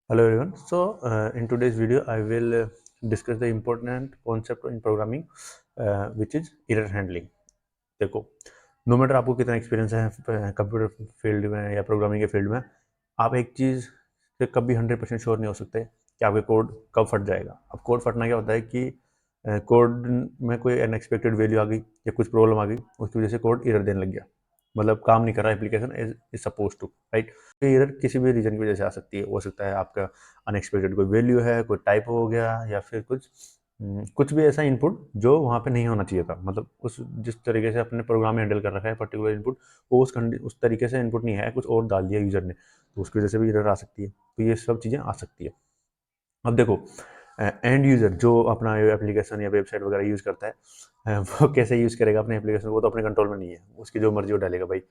Hello everyone. In today's video, I will discuss the important concept in programming, which is error handling. देखो, no matter आपको कितना experience है computer field में या programming के field में, आप एक चीज़ से कभी 100% श्योर नहीं हो सकते कि आपका कोड कब फट जाएगा। अब कोड फटना क्या होता है कि कोड में कोई अनएक्सपेक्टेड वैल्यू आ गई या कुछ प्रॉब्लम आ गई, उसकी वजह से कोड एरर देने लग गया, मतलब काम नहीं कर रहा application is suppose to, right. तो एरर किसी भी रीजन की वजह से आ सकती है। हो सकता है आपका अनएक्सपेक्टेड कोई वैल्यू है, कोई टाइपो हो गया, या फिर कुछ भी ऐसा इनपुट जो वहाँ पे नहीं होना चाहिए था, मतलब उस जिस तरीके से अपने प्रोग्राम में हैंडल कर रखा है पर्टिकुलर इनपुट, वो उस तरीके से इनपुट नहीं है, कुछ और डाल दिया यूजर ने, तो उसकी वजह से भी एरर आ सकती है। तो ये सब चीज़ें आ सकती है। अब देखो, एंड यूज़र जो अपना एप्लीकेशन या वेबसाइट वगैरह यूज़ करता है, वो कैसे यूज़ करेगा अपने एप्लीकेशन, वो तो अपने कंट्रोल में नहीं है, उसकी जो मर्जी वो डालेगा भाई।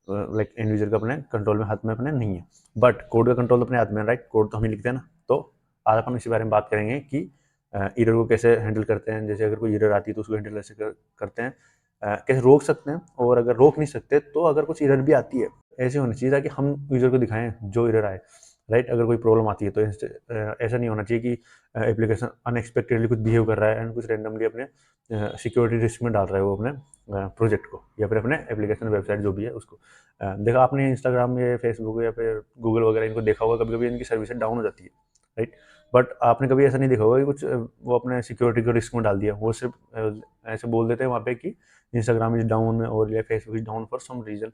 लाइक एंड यूज़र का अपने कंट्रोल में, हाथ में अपने नहीं है, बट कोड का कंट्रोल अपने हाथ में, राइट। कोड तो हम ही लिखते हैं ना। तो आज अपन इसी बारे में बात करेंगे कि एरर को कैसे हैंडल करते हैं। जैसे अगर कोई एरर आती है तो उसको हैंडल कैसे करते हैं, कैसे रोक सकते हैं, और अगर रोक नहीं सकते तो अगर कुछ एरर भी आती है, ऐसे होनी चाहिए ताकि हम यूज़र को दिखाएं जो एरर आए, राइट। अगर कोई प्रॉब्लम आती है तो ऐसा नहीं होना चाहिए कि एप्लीकेशन अनएक्सपेक्टेडली कुछ बिहेव कर रहा है एंड कुछ रैंडमली अपने सिक्योरिटी रिस्क में डाल रहा है वो अपने प्रोजेक्ट को, या फिर अपने एप्लीकेशन वेबसाइट जो भी है उसको। देखा आपने इंस्टाग्राम या फेसबुक या फिर गूगल वगैरह इनको देखा होगा, कभी कभी इनकी सर्विसेज डाउन हो जाती है, राइट। बट आपने कभी ऐसा नहीं देखा होगा कि कुछ वो अपने सिक्योरिटी को रिस्क में डाल दिया। वो सिर्फ ऐसे बोल देते हैं वहाँ पे कि इंस्टाग्राम इज डाउन और या Facebook is down for some reason.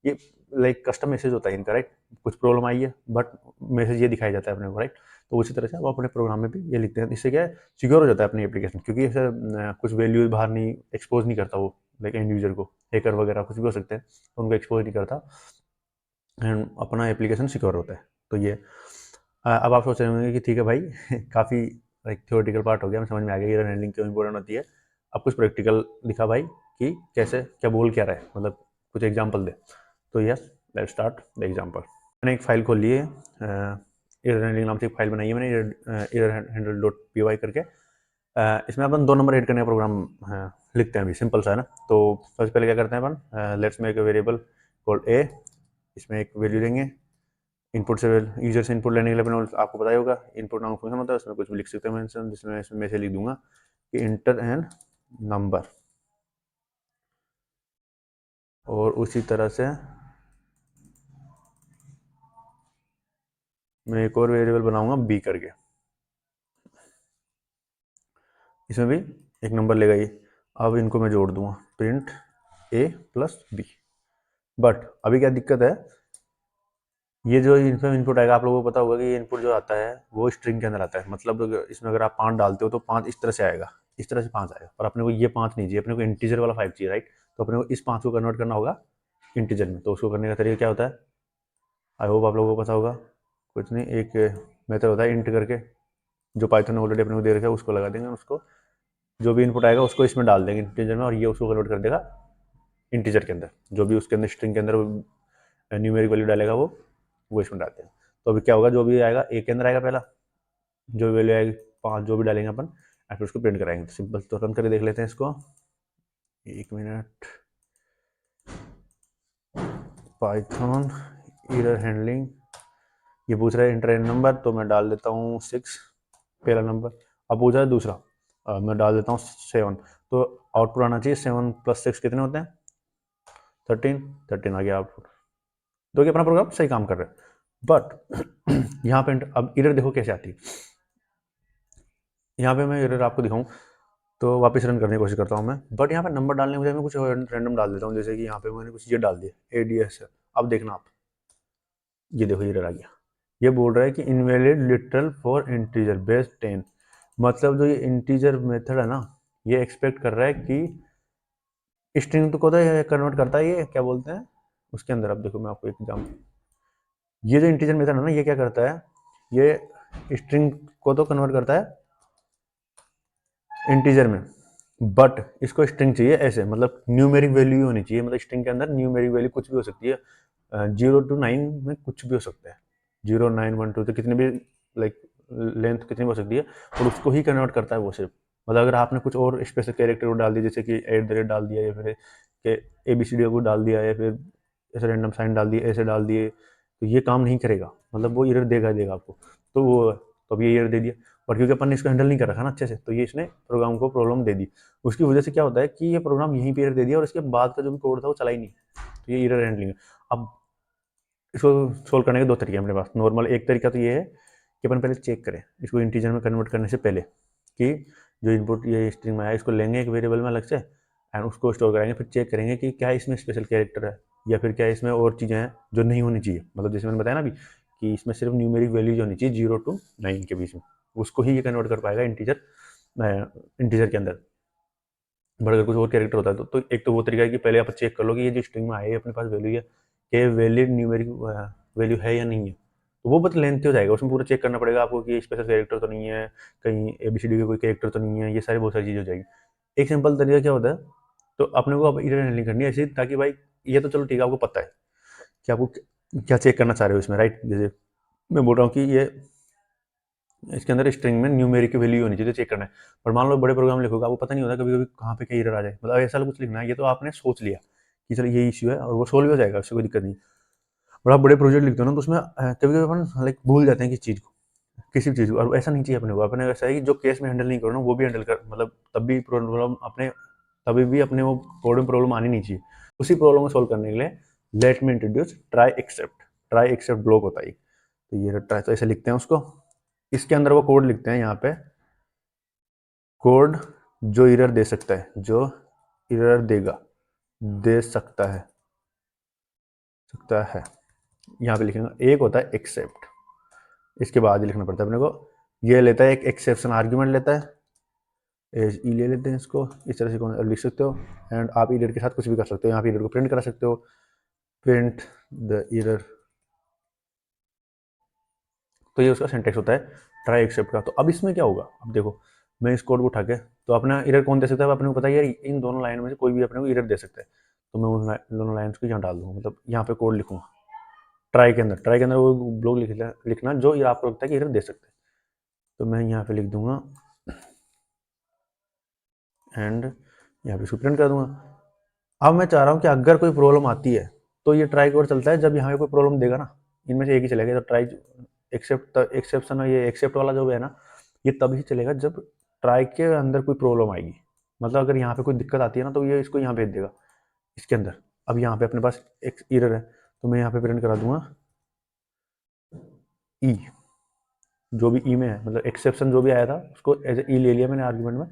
ये लाइक कस्टम मैसेज होता है इनका, राइट। कुछ प्रॉब्लम आई है बट मैसेज ये दिखाया जाता है अपने को, राइट। तो उसी तरह से आप अपने प्रोग्राम में भी ये लिखते हैं। इससे क्या है, सिक्योर हो जाता है अपनी एप्लीकेशन, क्योंकि ऐसे कुछ वैल्यूज बाहर नहीं एक्सपोज नहीं करता वो, लाइक एंड यूजर को। हैकर वगैरह कुछ भी हो सकते हैं, तो उनको एक्सपोज नहीं करता एंड अपना एप्लीकेशन सिक्योर होता है। तो ये अब आप सोच रहे होंगे कि ठीक है भाई, काफ़ी लाइक थ्योरेटिकल पार्ट हो गया, हमें समझ में आ गया एरर हैंडलिंग क्यों इंपॉर्टेंट होती है। अब कुछ प्रैक्टिकल दिखा भाई कि कैसे क्या बोल क्या रहा है, मतलब कुछ एग्जाम्पल दे। तो yes, let's start the example. मैंने एक फाइल खोल ली है, एरर हैंडलिंग नाम से एक फाइल बनाई है मैंने, error handle dot p y करके। इसमें अपन 2 नंबर ऐड करने का प्रोग्राम लिखते हैं अभी, सिंपल सा है ना। तो सबसे पहले क्या करते हैं अपन, let's make a variable called A. इसमें एक वैल्यू देंगे, इनपुट से यूजर से इनपुट लेने के लिए अपने आपको पता ही होगा इनपुट नाम फंक्शन होता है, उसमें कुछ भी लिख सकते हैं मेंशन, जिसमें इसमें मैं से लिख दूंगा कि इंटर एन नंबर। और उसी तरह से मैं एक और वेरिएबल बनाऊंगा बी करके, इसमें भी एक नंबर लेगा ये। अब इनको मैं जोड़ दूंगा, print a plus b. But अभी क्या दिक्कत है, ये जो इसमें इनपुट आएगा, आप लोगों को पता होगा कि ये इनपुट जो आता है वो स्ट्रिंग के अंदर आता है। मतलब इसमें अगर आप 5 डालते हो तो 5 इस तरह से आएगा, इस तरह से 5 आएगा, पर अपने को ये 5 नहीं चाहिए, अपने को इंटीजर वाला 5 चाहिए, राइट। तो अपने को इस 5 को कन्वर्ट करना होगा इंटीजर में। तो उसको करने का तरीका क्या होता है, आई होप आप लोगों को पता होगा। कुछ नहीं, एक मेथड होता है इंट करके, जो पाइथन ने ऑलरेडी अपने को दे रखा है, उसको लगा देंगे, उसको जो भी इनपुट आएगा उसको इसमें डाल देंगे इंटीजर में, और ये उसको कन्वर्ट कर देगा इंटीजर के अंदर। जो भी उसके अंदर स्ट्रिंग के अंदर न्यूमेरिक वैल्यू डालेगा वो इसमें डालते हैं। तो अभी क्या होगा, जो भी आएगा ए के अंदर आएगा पहला, जो वैल्यू आएगी 5 जो भी डालेंगे अपन, फिर उसको प्रिंट कराएंगे। तो सिंपल, तो रन करके देख लेते हैं इसको, 1 मिनट। पाइथन एरर हैंडलिंग, ये पूछ रहा है इंटर नंबर, तो मैं डाल देता हूँ 6 पहला नंबर। अब पूछ रहा है दूसरा, मैं डाल देता हूँ 7। तो आउटपुट आना चाहिए 7 + 6 कितने होते हैं, 13। 13 आ गया आउटपुट। तो कि अपना प्रोग्राम सही काम कर रहा है। बट यहाँ पे अब एरर देखो कैसे आती है। यहाँ पे मैं एरर आपको दिखाऊं तो वापस रन करने की कोशिश करता हूँ मैं, बट यहाँ पे नंबर डालने के बजाय मैं कुछ रैंडम डाल देता हूँ। जैसे कि यहाँ पे मैंने कुछ ये डाल दिया ADS। अब देखना आप, ये देखो एरर आ गया। ये बोल रहा है कि invalid literal for integer base 10। मतलब जो ये इंटीजर मेथड है ना, ये एक्सपेक्ट कर रहा है कि स्ट्रिंग को तो कन्वर्ट करता है, ये क्या बोलते हैं उसके अंदर। अब देखो मैं आपको एक एग्जाम्पल, ये जो इंटीजर मेथड है ना, ये क्या करता है, ये स्ट्रिंग को तो कन्वर्ट करता है इंटीजर में, बट इसको स्ट्रिंग चाहिए ऐसे, मतलब न्यूमेरिक वैल्यू होनी चाहिए। मतलब स्ट्रिंग के अंदर न्यूमेरिक वैल्यू कुछ भी हो सकती है, 0 to 9 में कुछ भी हो सकता है, 0 9 1 2 तो कितने भी, लाइक लेंथ कितनी भी हो सकती है, और उसको ही कन्वर्ट करता है वो सिर्फ। मतलब अगर आपने कुछ और स्पेशल कैरेक्टर को डाल दिया, जैसे कि @ डाल दिया, या फिर ABCD को डाल दिया, या फिर ऐसे रैंडम साइन डाल दिए, ऐसे डाल दिए, तो ये काम नहीं करेगा, मतलब वो एरर देगा ही देगा आपको। तो अब ये एरर दे दिया, और क्योंकि अपन ने इसको हैंडल नहीं कर रखा ना अच्छे से, तो ये इसने प्रोग्राम को प्रॉब्लम दे दी। उसकी वजह से क्या होता है कि ये प्रोग्राम यहीं पे एरर दे दिया और इसके बाद का जो भी कोड था वो चला ही नहीं। तो ये एरर हैंडलिंग है। अब इसको सोल्व करने के दो तरीके हैं अपने पास। नॉर्मल एक तरीका तो ये है कि अपन पहले चेक करें इसको इंटीजर में कन्वर्ट करने से पहले, कि जो इनपुट ये स्ट्रिंग में आया इसको लेंगे एक वेरिएबल में अलग से एंड उसको स्टोर करेंगे, फिर चेक करेंगे कि क्या इसमें स्पेशल कैरेक्टर है या फिर क्या इसमें और चीज़ें हैं जो नहीं होनी चाहिए। मतलब जैसे मैंने बताया ना अभी कि इसमें सिर्फ न्यूमेरिक वैल्यूज होनी चाहिए 0 to 9 के बीच में, उसको ही ये कन्वर्ट कर पाएगा इंटीजर के अंदर। बट अगर कुछ और कैरेक्टर होता है तो एक तो वो तरीका है कि पहले आप चेक कर लो कि ये जो स्ट्रिंग में आया है अपने पास वैल्यू है कि वैलिड न्यूमेरिक वैल्यू है या नहीं है। तो वो बहुत लेंथी हो जाएगा, उसमें पूरा चेक करना पड़ेगा आपको कि स्पेशल कैरेक्टर तो नहीं है, कहीं ABCD का कोई कैरेक्टर तो नहीं है, ये सारी बहुत सारी चीज़ हो जाएगी। एक सिंपल तरीका क्या होता है, तो अपने को अब एरर हैंडलिंग करनी है ऐसे, ताकि भाई ये तो चलो ठीक है आपको पता है कि आपको क्या चेक करना चाह रहे हो इसमें, राइट। जैसे मैं बोल रहा हूँ कि ये इसके अंदर स्ट्रिंग में न्यूमेरिक की वैल्यू होनी चाहिए, चेक करना है। पर मान लो बड़े प्रोग्राम लिखोगे आपको पता नहीं होता कभी कभी कहाँ पे क्या एरर आ जाए, मतलब ऐसा कुछ लिखना है, ये तो आपने सोच लिया कि चलो ये इश्यू है और वो सोल्व हो जाएगा, उससे कोई दिक्कत नहीं। और आप बड़े प्रोजेक्ट लिखते हो ना तो उसमें कभी कभी अपन लाइक भूल जाते हैं किसी चीज़ को, किसी भी चीज़ को, और ऐसा नहीं चाहिए अपने को। अपने ऐसा है कि जो केस में हैंडल नहीं करो ना वो भी हैंडल कर, मतलब तब भी प्रॉब्लम अपने तभी भी अपने वो कोड में प्रॉब्लम आनी नहीं चाहिए। उसी प्रॉब्लम को सोल्व करने के लिए let me introduce try except block होता है। तो ये ट्राई, तो ऐसे लिखते हैं उसको, इसके अंदर वो कोड लिखते हैं यहाँ पे, कोड जो एरर दे सकता है, जो एरर देगा, दे सकता है यहाँ पे लिखेंगे। एक होता है एक्सेप्ट, इसके बाद ही लिखना पड़ता है अपने को। ये लेता है एक एक्सेप्शन आर्ग्यूमेंट लेता है, ई ले लेते हैं इसको, इस तरह से कौन लिख सकते हो। एंड आप एरर के साथ कुछ भी कर सकते हो, यहाँ पे एरर को प्रिंट करा सकते हो, प्रिंट द एरर। तो ये उसका सिंटेक्स होता है ट्राई एक्सेप्ट का। तो अब इसमें क्या होगा, अब देखो मैं इस कोड को उठा के, तो अपना एरर कौन दे सकता है अपने को पता है यार, इन दोनों लाइन में से कोई भी अपने को एरर दे सकता है। तो मैं उन दोनों लाइन्स को यहाँ डाल दूँगा, मतलब यहाँ पे कोड लिखूँगा ट्राई के अंदर वो ब्लॉक लिखना जो ये आपको लगता है कि एरर दे सकते हैं। तो मैं यहाँ पे लिख दूंगा एंड यहाँ पे इसको प्रिंट कर दूंगा। अब मैं चाह रहा हूँ कि अगर कोई प्रॉब्लम आती है तो ये ट्राई कोड चलता है जब यहाँ पे कोई प्रॉब्लम देगा ना, इनमें से एक ही चलेगा। तो ट्राई एक्सेप्शन, ये एक्सेप्ट वाला जो है ना, ये तभी चलेगा जब ट्राई के अंदर कोई प्रॉब्लम आएगी। मतलब अगर यहाँ पे कोई दिक्कत आती है ना तो ये इसको यहाँ भेज देगा इसके अंदर। अब यहाँ पे अपने पास एक एरर है, तो मैं यहाँ पे प्रिंट करा दूंगा ई, जो भी ई में है, मतलब एक्सेप्शन जो भी आया था उसको एज ई ले लिया मैंने आर्ग्यूमेंट में।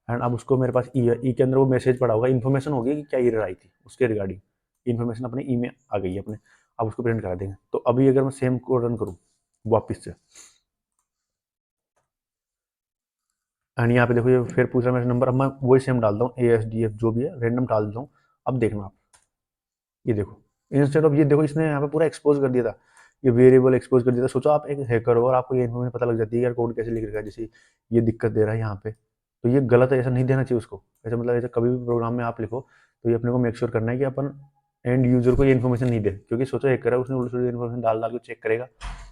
एंड अब उसको मेरे पास ई है, ई के अंदर वो मैसेज पड़ा होगा, इन्फॉर्मेशन होगी कि क्या एरर आई थी उसके रिगार्डिंग, इन्फॉर्मेशन अपने ई में आ गई है अपने। अब उसको प्रिंट करा देंगे। तो अभी अगर मैं सेम कोड रन करूँ वापस से, एंड यहाँ पे देखो ये फिर पूछ रहा है मेरा नंबर, अब मैं वही सेम डालता हूँ ASDF जो भी है रैंडम डाल देता हूँ। अब देखना आप, ये देखो इंस्टेड ऑफ, ये देखो इसने यहाँ पे पूरा एक्सपोज कर दिया था, ये वेरिएबल एक्सपोज कर दिया था। सोचो आप एक हैकर हो और आपको ये इन्फॉर्मेशन पता लग जाती है यार कोड कैसे लिख रखा है, जैसे ये दिक्कत दे रहा है यहाँ पे, तो ये गलत है, ऐसा नहीं देना चाहिए उसको। ऐसा मतलब ऐसा कभी भी प्रोग्राम में आप लिखो तो ये अपने को मेक श्योर करना है कि अपन एंड यूजर को ये इन्फॉर्मेशन नहीं दे, क्योंकि सोचो हैकर है उसने उल्टी इन्फॉर्मेशन डाल डाल के चेक करेगा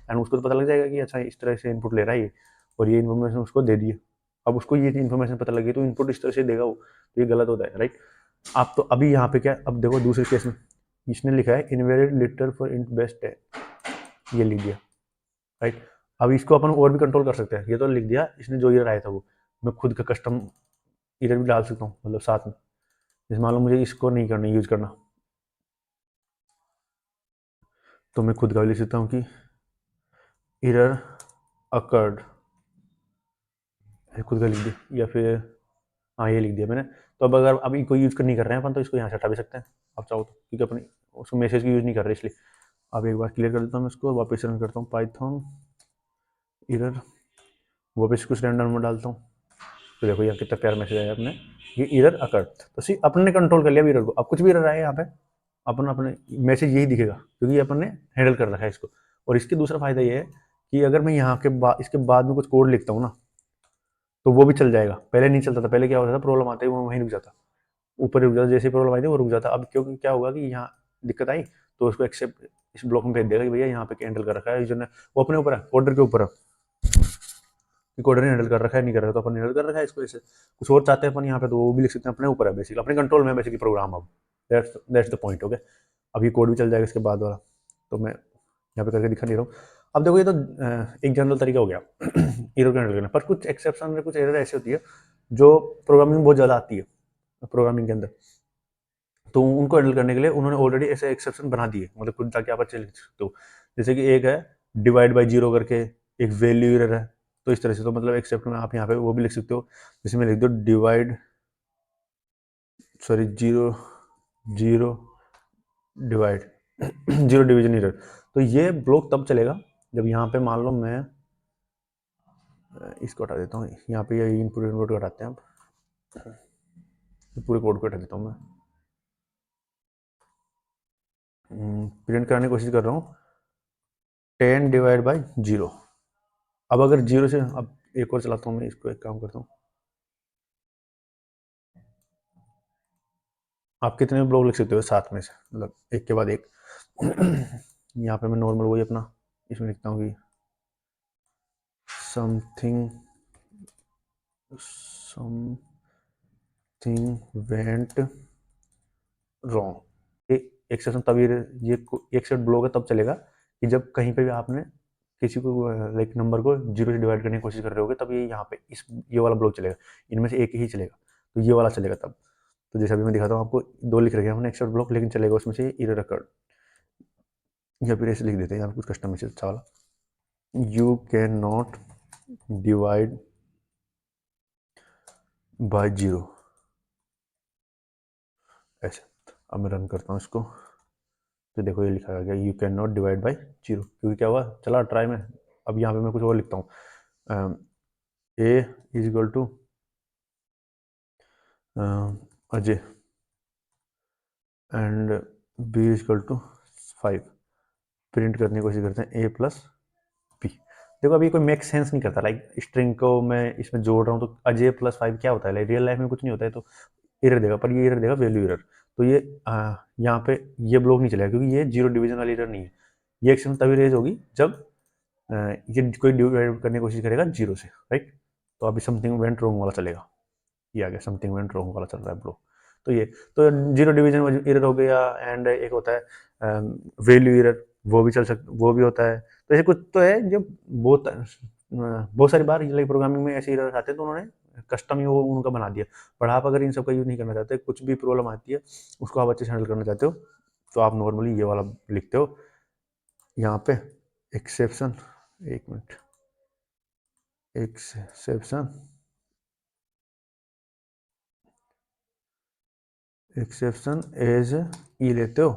एंड उसको तो पता लग जाएगा कि अच्छा इस तरह से इनपुट ले रहा है ये, और ये इन्फॉर्मेशन उसको दे दिए। अब उसको ये इन्फॉर्मेशन पता लगी तो इनपुट इस तरह से देगा वो, तो ये गलत होता है, राइट। आप तो अभी यहाँ पे क्या, अब देखो दूसरे केस में इसने लिखा है invalid litre for int best है, ये लिख दिया, राइट। अब इसको अपन और भी कंट्रोल कर सकते हैं, ये तो लिख दिया इसने जो एरर आया था वो, मैं खुद का कस्टम एरर भी डाल सकता हूँ, मतलब साथ में। जैसे मान लो मुझे इसको नहीं करना, यूज करना, तो मैं खुद का भी लिख सकता हूँ कि एरर अकर्ड, खुद का लिख दिया, या फिर हाँ ये लिख दिया मैंने। तो अब अगर अभी कोई यूज़ नहीं कर रहे हैं अपन तो इसको यहाँ से हटा भी सकते हैं आप चाहो तो, क्योंकि अपनी उसको मैसेज की यूज़ नहीं कर रहे इसलिए। अब एक बार क्लियर कर देता हूँ मैं इसको, वापस रन करता हूँ पाइथन एरर, वापस कुछ रैंडम नंबर डालता हूँ। तो देखो यहाँ कितना प्यारा मैसेज आया अपने, ये एरर अकर। तो सी अपन ने कंट्रोल कर लिया एरर को, अब कुछ भी एरर आए यहाँ पे अपन अपने मैसेज यही दिखेगा क्योंकि अपन ने हैंडल कर रखा है इसको। और इसके दूसरा फायदा ये है कि अगर मैं यहाँ के बाद इसके बाद में कुछ कोड लिखता हूँ ना तो वो भी चल जाएगा। पहले नहीं चलता था, पहले क्या होता था प्रॉब्लम आते ही वो वहीं रुक जाता, ऊपर रुक जाता, जैसे प्रॉब्लम आई थी वो रुक जाता। अब क्योंकि क्या होगा कि यहाँ दिक्कत आई तो उसको एक्सेप्ट इस ब्लॉक में भेज देगा कि भैया यहाँ पे हैंडल कर रखा है यूजर ने, वो अपने ऊपर है, कोडर के ऊपर है कि कोडर ने हैंडल कर रखा है नहीं कर रखा है, तो अपन हैंडल कर रखा है इसको। ऐसे कुछ और चाहते हैं अपन यहाँ पे तो वो भी लिख सकते हैं, अपने ऊपर है बेसिकली, अपने कंट्रोल में है बेसिकली प्रोग्राम। अब दैट्स द पॉइंट। ओके, अब ये कोड भी चल जाएगा इसके बाद वाला। तो मैं यहाँ पे करके दिखा नहीं रहा हूँ। अब देखो ये तो एक जनरल तरीका हो गया एरर को हैंडल करना, पर कुछ एक्सेप्शन में कुछ एरर ऐसी होती है जो प्रोग्रामिंग में बहुत ज़्यादा आती है प्रोग्रामिंग के अंदर, तो उनको हैंडल करने के लिए उन्होंने ऑलरेडी ऐसे एक्सेप्शन बना दिए, मतलब खुद जाके आप अच्छे लिख सकते हो। जैसे कि एक है डिवाइड बाई जीरो करके, एक वैल्यू एरर है, तो इस तरह से तो मतलब एक्सेप्ट में आप यहाँ पे वो भी लिख सकते हो, जैसे मैं लिख दो divide sorry zero zero divide zero division error, तो ये ब्लॉक तब चलेगा जब यहाँ पे मान लो मैं इसको हटा देता हूँ, यहाँ पे ये इनपुट इनपुट हटाते हैं आप, पूरे कोड को हटा देता हूँ मैं, प्रिंट कराने की कोशिश कर रहा हूँ 10 डिवाइड बाई जीरो। अब अगर जीरो से, अब एक और चलाता हूँ मैं इसको, एक काम करता हूँ, आप कितने भी ब्लॉक लिख सकते हो साथ में से, मतलब एक के बाद एक यहाँ पे मैं नॉर्मल वही अपना इसमें लिखता हूँ कि समथिंग वेंट रॉन्ग। एक्सेप्शन तभी ये एक्सेप्ट ब्लॉक है तब चलेगा कि जब कहीं पे भी आपने किसी को लाइक नंबर को जीरो से डिवाइड करने की कोशिश कर रहे होगे, तब ये यहाँ पे ये वाला ब्लॉक चलेगा, इनमें से एक ही चलेगा, तो ये वाला चलेगा तब। तो जैसे अभी मैं दिखाता हूँ आपको, दो लिख रखे हैं हमने एक्सेप्ट ब्लॉक, लेकिन चलेगा उसमें से एरर अकर्ड, या फिर ऐसे लिख देते हैं यहाँ पे कुछ कस्टम मैसेज अच्छा वाला, you can not divide by zero, ऐसे। अब मैं रन करता हूँ इसको, तो देखो ये लिखा गया you can not divide by zero, क्योंकि क्या हुआ, चला ट्राई में। अब यहाँ पे मैं कुछ और लिखता हूँ, A is equal to Ajay and B is equal to 5, print करने की कोशिश करते हैं ए प्लस बी। देखो अभी कोई मेक सेंस नहीं करता, लाइक स्ट्रिंग को मैं इसमें जोड़ रहा हूँ, तो अजय प्लस 5 क्या होता है, लाइक रियल लाइफ में कुछ नहीं होता है, तो एरर देगा, पर ये एरर देगा वैल्यू एरर। तो ये यहाँ पे ये ब्लॉक नहीं चलेगा, क्योंकि ये जीरो डिवीजन वाली एरर नहीं है। ये एक्शन तभी रेज होगी जब ये कोई डिवाइड करने की कोशिश करेगा जीरो से, राइट। तो अभी समथिंग वेंट रॉन्ग वाला चलेगा, ये आ गया समथिंग वेंट रॉन्ग वाला चल रहा है ब्लॉक। तो ये तो जीरो डिवीजन एरर हो गया, एंड एक होता है वैल्यू एरर, वो भी चल सकता, वो भी होता है। तो ऐसे कुछ तो है जो बहुत सारी बार लाइक प्रोग्रामिंग में ऐसे एरर आते हैं, तो उन्होंने कस्टम ही वो उनका बना दिया। पर आप अगर इन सब का यूज़ नहीं करना चाहते, कुछ भी प्रॉब्लम आती है उसको आप अच्छे से हैंडल करना चाहते हो, तो आप नॉर्मली ये वाला लिखते हो यहाँ पे एक्सेप्शन, एक मिनट, एक्सेप्शन एक्सेप्शन एज ई लेते हो।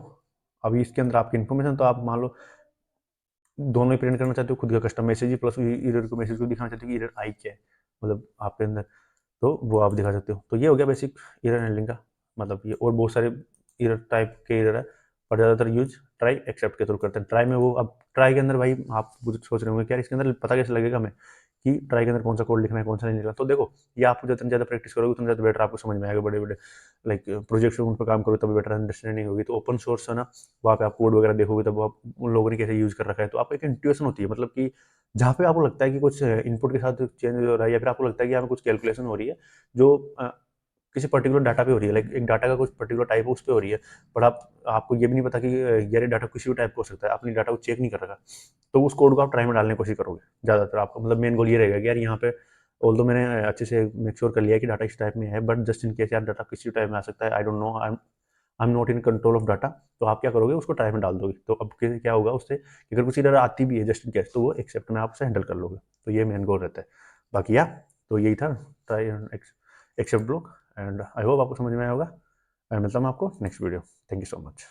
अभी इसके अंदर आपकी इन्फॉर्मेशन, तो आप मान लो दोनों ही प्रिंट करना चाहते हो, खुद का कस्टम मैसेज ही प्लस एरर को, मैसेज को दिखाना चाहते हो कि एरर आई क्या है, मतलब आपके अंदर, तो वो आप दिखा सकते हो। तो ये हो गया बेसिक एरर हैंडलिंग का, मतलब ये और बहुत सारे एरर टाइप के एरर है, पर ज़्यादातर यूज ट्राई एक्सेप्ट के थ्रू करते हैं। ट्राई में वो, अब ट्राई के अंदर भाई आप कुछ सोच रहे होंगे क्या इसके अंदर पता कैसे लगेगा हमें कि ट्राई के अंदर कौन सा कोड लिखना है कौन सा नहीं लिखना। तो देखो ये आप जितनी ज़्यादा प्रैक्टिस करोगे उतना ज़्यादा बेटर आपको समझ में आएगा, बड़े बड़े लाइक प्रोजेक्ट्स उन पर काम करोगे तभी बेटर अंडरस्टैंडिंग होगी। तो ओपन सोर्स है ना, वहाँ पे आप कोड वगैरह देखोगे तब आप उन लोगों ने कैसे यूज़ कर रखा है, तो आपको एक इंट्यूशन होती है, मतलब कि जहाँ पे आपको लगता है कि कुछ इनपुट के साथ चेंज हो रहा है, या फिर आपको लगता है कि यहाँ पे कुछ कैलकुलेशन हो रही है जो किसी पर्टिकुलर डाटा पे हो रही है, लाइक एक डाटा का कुछ पर्टिकुलर टाइप है उस पे हो रही है, बट आपको ये भी नहीं पता कि यार ये डाटा किसी भी टाइप का हो सकता है, आपने डाटा को चेक नहीं कर रखा, तो उस कोड को आप ट्राई में डालने की कोशिश करोगे ज़्यादातर। आपका मतलब मेन गोल ये रहेगा कि यार यहाँ पे ऑल, मैंने अच्छे से मेक श्योर कर लिया कि डाटा इस टाइप में है, बट जस्ट इन केस यार डाटा किसी टाइप में आ सकता है, I don't know, I am not in control of data, तो आप क्या करोगे उसको ट्राई में डाल दोगे। तो अब क्या होगा उससे, अगर कुछ डाटा आती भी है जस्ट इन केस, तो वो एक्सेप्ट में आप उसे हैंडल कर लोगे। तो ये मेन गोल रहता है। बाकी यार तो यही था, try except block, and I hope आपको समझ में आया होगा। मैं मिलता हूँ आपको next video. Thank you so much.